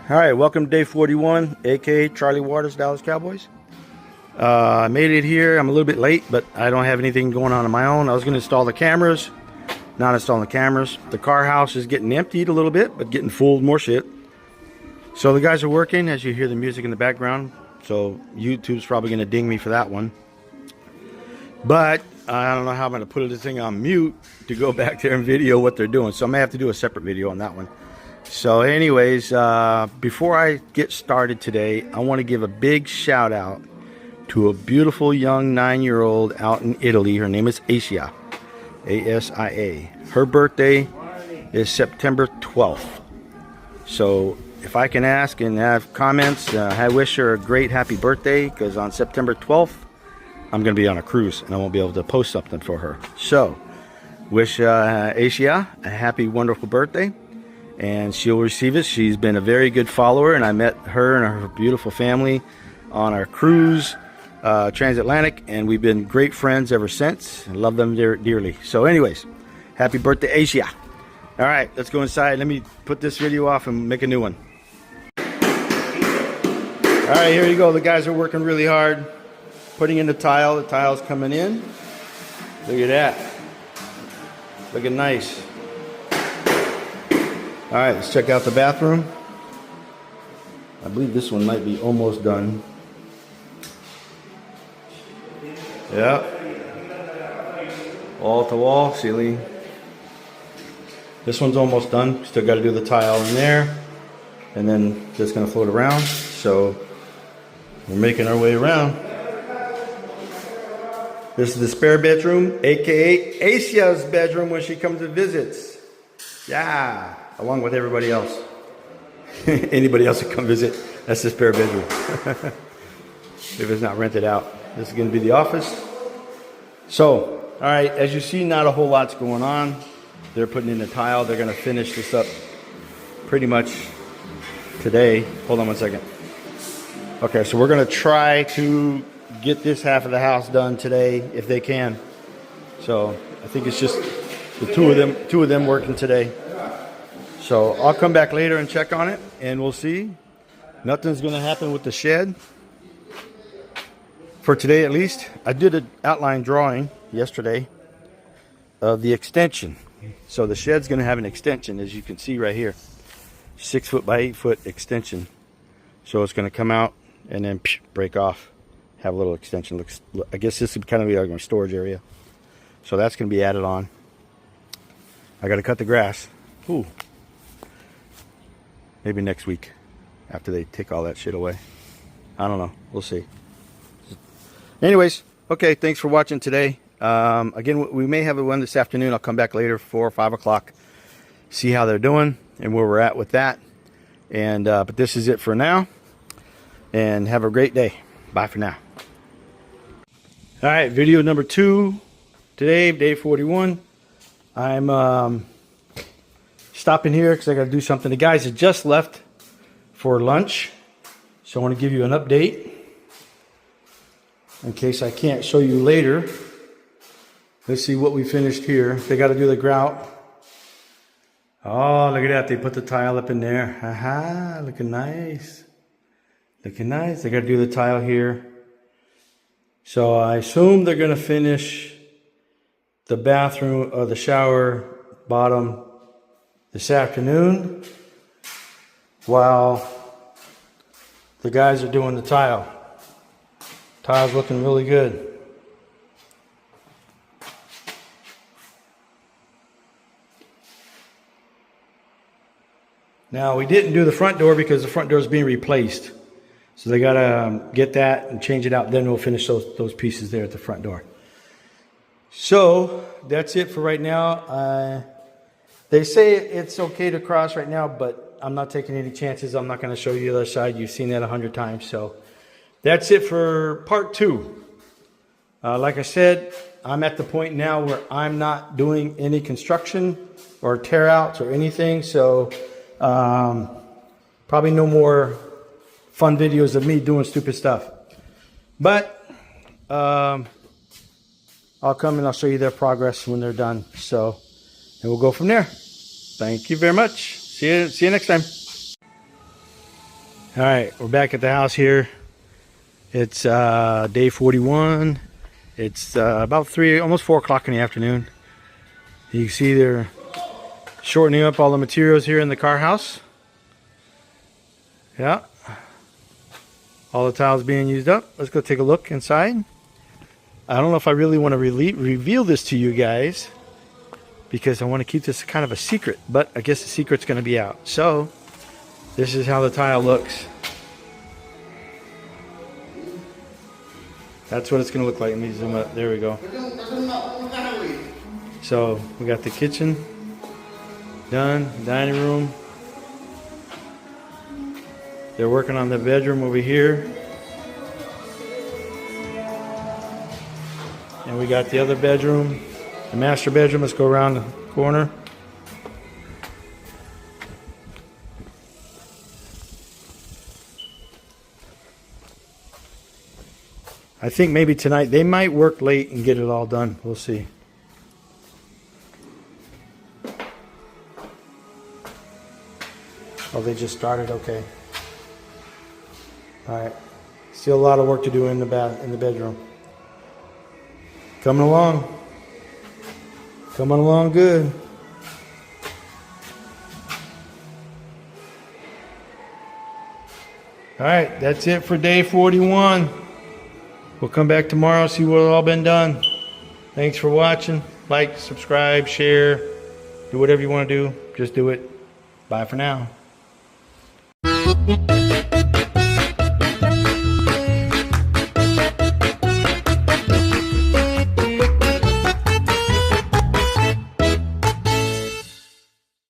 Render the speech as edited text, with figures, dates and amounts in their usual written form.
All right, welcome to day 41, aka Charlie Waters, Dallas Cowboys. I made it here. I'm a little bit late, but I don't have anything going on my own. I was going to install the cameras, not installing the cameras. The car house is getting emptied a little bit, but getting full of more shit. So the guys are working, as you hear the music in the background. So YouTube's probably going to ding me for that one. But I don't know how I'm going to put this thing on mute to go back there and video what they're doing. So I may have to do a separate video on that one. So anyways, before I get started today, I want to give a big shout out to a beautiful young 9-year-old out in Italy. Her name is Asia, A-S-I-A. Her birthday is September 12th. So if I can ask and have comments, I wish her a great happy birthday, because on September 12th, I'm going to be on a cruise and I won't be able to post something for her. So wish Asia a happy, wonderful birthday. And she'll receive it. She's been a very good follower, and I met her and her beautiful family on our cruise, transatlantic, and we've been great friends ever since. I love them dearly. So anyways, happy birthday, Asia. All right, let's go inside. Let me put this video off and make a new one. All right, here you go. The guys are working really hard, putting in the tile. The tile's coming in. Look at that. Looking nice. All right, let's check out the bathroom. I believe this one might be almost done. Yeah. Wall to wall ceiling. This one's almost done. Still got to do the tile in there. And then just going to float around. So we're making our way around. This is the spare bedroom, aka Asia's bedroom when she comes and visits. Yeah. Along with everybody else. Anybody else that come visit, that's the spare bedroom. If it's not rented out. This is going to be the office. So, all right, as you see, not a whole lot's going on. They're putting in the tile. They're going to finish this up pretty much today. Hold on one second. Okay, so we're going to try to get this half of the house done today if they can. So, I think it's just the two of them working today. So I'll come back later and check on it, and we'll see. Nothing's going to happen with the shed for today, at least. I did an outline drawing yesterday of the extension. So the shed's going to have an extension, as you can see right here. 6 foot by 8 foot extension. So it's going to come out and then break off. Have a little extension. I guess this would kind of be like my storage area. So that's going to be added on. I got to cut the grass. Ooh. Maybe next week, after they take all that shit away. I don't know. We'll see. Anyways, okay, thanks for watching today. Again, we may have one this afternoon. I'll come back later, 4 or 5 o'clock, see how they're doing and where we're at with that. And but this is it for now. And have a great day. Bye for now. All right, video number 2 today, day 41. I'm stopping here because I got to do something. The guys had just left for lunch, so I want to give you an update in case I can't show you later. Let's see what we finished here. They got to do the grout. Oh, look at that. They put the tile up in there. Aha, looking nice. Looking nice. They got to do the tile here. So I assume they're going to finish the bathroom or the shower bottom this afternoon while the guys are doing the tile. Tile's looking really good. Now we didn't do the front door because the front door is being replaced. So they gotta get that and change it out. Then we'll finish those pieces there at the front door. So that's it for right now. They say it's okay to cross right now, but I'm not taking any chances. I'm not going to show you the other side. You've seen that 100 times. So that's it for part 2. Like I said, I'm at the point now where I'm not doing any construction or tear outs or anything. So probably no more fun videos of me doing stupid stuff. But I'll come and I'll show you their progress when they're done. So, and we'll go from there. Thank you very much. See you next time. All right, we're back at the house here. It's day 41. It's about 3, almost 4 o'clock in the afternoon. You can see they're shortening up all the materials here in the car house. Yeah. All the tiles being used up. Let's go take a look inside. I don't know if I really want to reveal this to you guys because I want to keep this kind of a secret, but I guess the secret's going to be out. So, this is how the tile looks. That's what it's going to look like. Let me zoom up. There we go. So we got the kitchen done, dining room. They're working on the bedroom over here. And we got the other bedroom, the master bedroom. Let's go around the corner. I think maybe tonight they might work late and get it all done. We'll see. Oh, they just started. Okay. All right. Still a lot of work to do in the bedroom. Coming along. Coming along good. All right, that's it for day 41. We'll come back tomorrow, see what's all been done. Thanks for watching. Like, subscribe, share. Do whatever you want to do. Just do it. Bye for now.